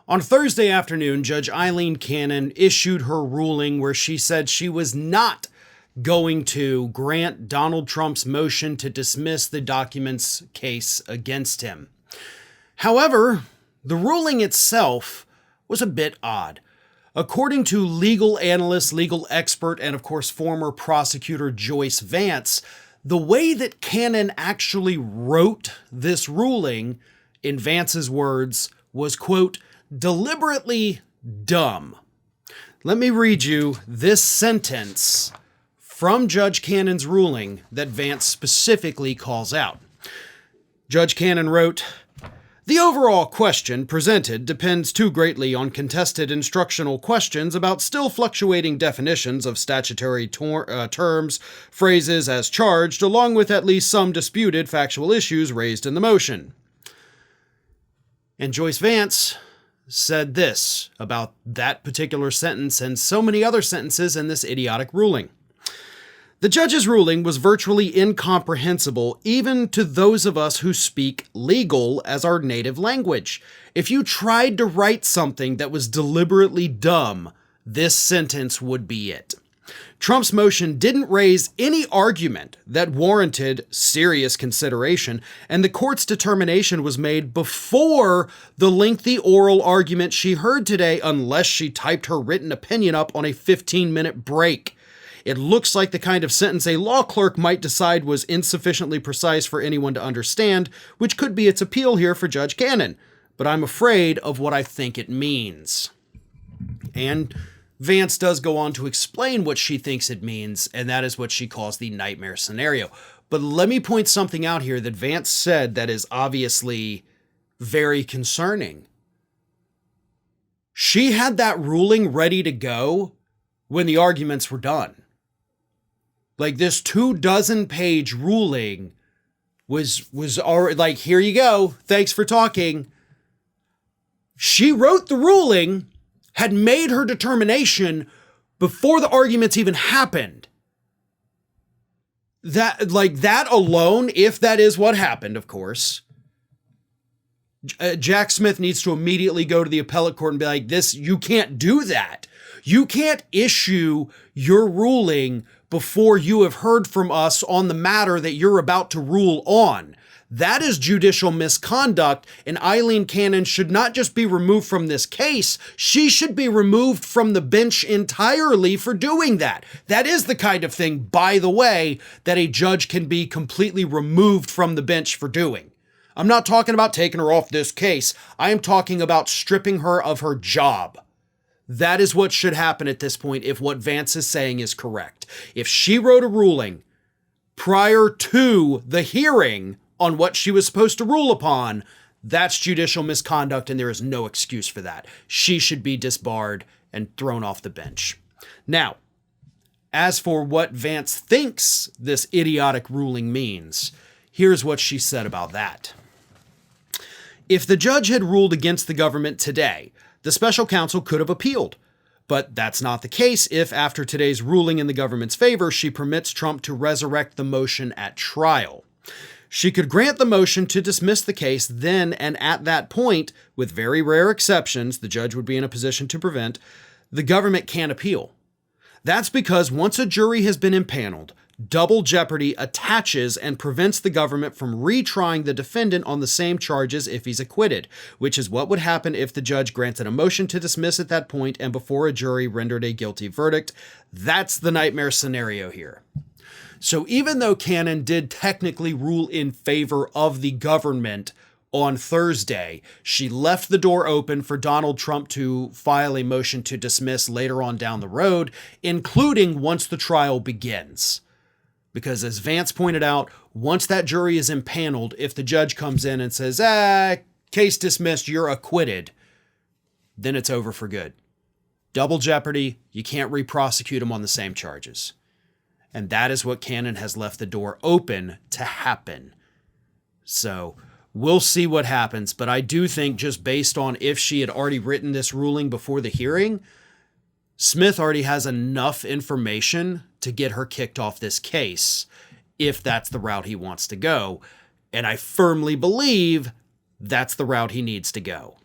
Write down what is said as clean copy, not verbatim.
On Thursday afternoon, Judge Aileen Cannon issued her ruling where she said she was not going to grant Donald Trump's motion to dismiss the documents case against him. However, the ruling itself was a bit odd. According to legal analyst, legal expert, and of course former prosecutor Joyce Vance, the way that Cannon actually wrote this ruling, in Vance's words, was, quote, deliberately dumb. Let me read you this sentence from Judge Cannon's ruling that Vance specifically calls out. Judge Cannon wrote, "The overall question presented depends too greatly on contested instructional questions about still fluctuating definitions of statutory terms, phrases as charged, along with at least some disputed factual issues raised in the motion." And Joyce Vance said this about that particular sentence and so many other sentences in this idiotic ruling. "The judge's ruling was virtually incomprehensible even to those of us who speak legal as our native language. If you tried to write something that was deliberately dumb, this sentence would be it. Trump's motion didn't raise any argument that warranted serious consideration, and the court's determination was made before the lengthy oral argument she heard today, unless she typed her written opinion up on a 15-minute break. It looks like the kind of sentence a law clerk might decide was insufficiently precise for anyone to understand, which could be its appeal here for Judge Cannon. But I'm afraid of what I think it means." And Vance does go on to explain what she thinks it means, and that is what she calls the nightmare scenario. But let me point something out here that Vance said that is obviously very concerning. She had that ruling ready to go when the arguments were done. Like, this 24-page ruling was already like, here you go, thanks for talking. She wrote the ruling, had made her determination before the arguments even happened. That alone, if that is what happened, of course, Jack Smith needs to immediately go to the appellate court and be like, you can't do that. You can't issue your ruling before you have heard from us on the matter that you're about to rule on. That is judicial misconduct, and Aileen Cannon should not just be removed from this case, she should be removed from the bench entirely for doing that. That is the kind of thing, by the way, that a judge can be completely removed from the bench for doing. I'm not talking about taking her off this case. I am talking about stripping her of her job. That is what should happen at this point if what Vance is saying is correct. If she wrote a ruling prior to the hearing on what she was supposed to rule upon, that's judicial misconduct, and there is no excuse for that. She should be disbarred and thrown off the bench. Now, as for what Vance thinks this idiotic ruling means, here's what she said about that. "If the judge had ruled against the government today, the special counsel could have appealed. But that's not the case if, after today's ruling in the government's favor, she permits Trump to resurrect the motion at trial. She could grant the motion to dismiss the case then, and at that point, with very rare exceptions the judge would be in a position to prevent, the government can't appeal. That's because once a jury has been impaneled, double jeopardy attaches and prevents the government from retrying the defendant on the same charges if he's acquitted, which is what would happen if the judge granted a motion to dismiss at that point and before a jury rendered a guilty verdict. That's the nightmare scenario here." So even though Cannon did technically rule in favor of the government on Thursday, she left the door open for Donald Trump to file a motion to dismiss later on down the road, including once the trial begins. Because as Vance pointed out, once that jury is impaneled, if the judge comes in and says, case dismissed, you're acquitted, then it's over for good. Double jeopardy, you can't re-prosecute him on the same charges. And that is what Cannon has left the door open to happen. So we'll see what happens. But I do think, just based on if she had already written this ruling before the hearing, Smith already has enough information to get her kicked off this case, if that's the route he wants to go. And I firmly believe that's the route he needs to go.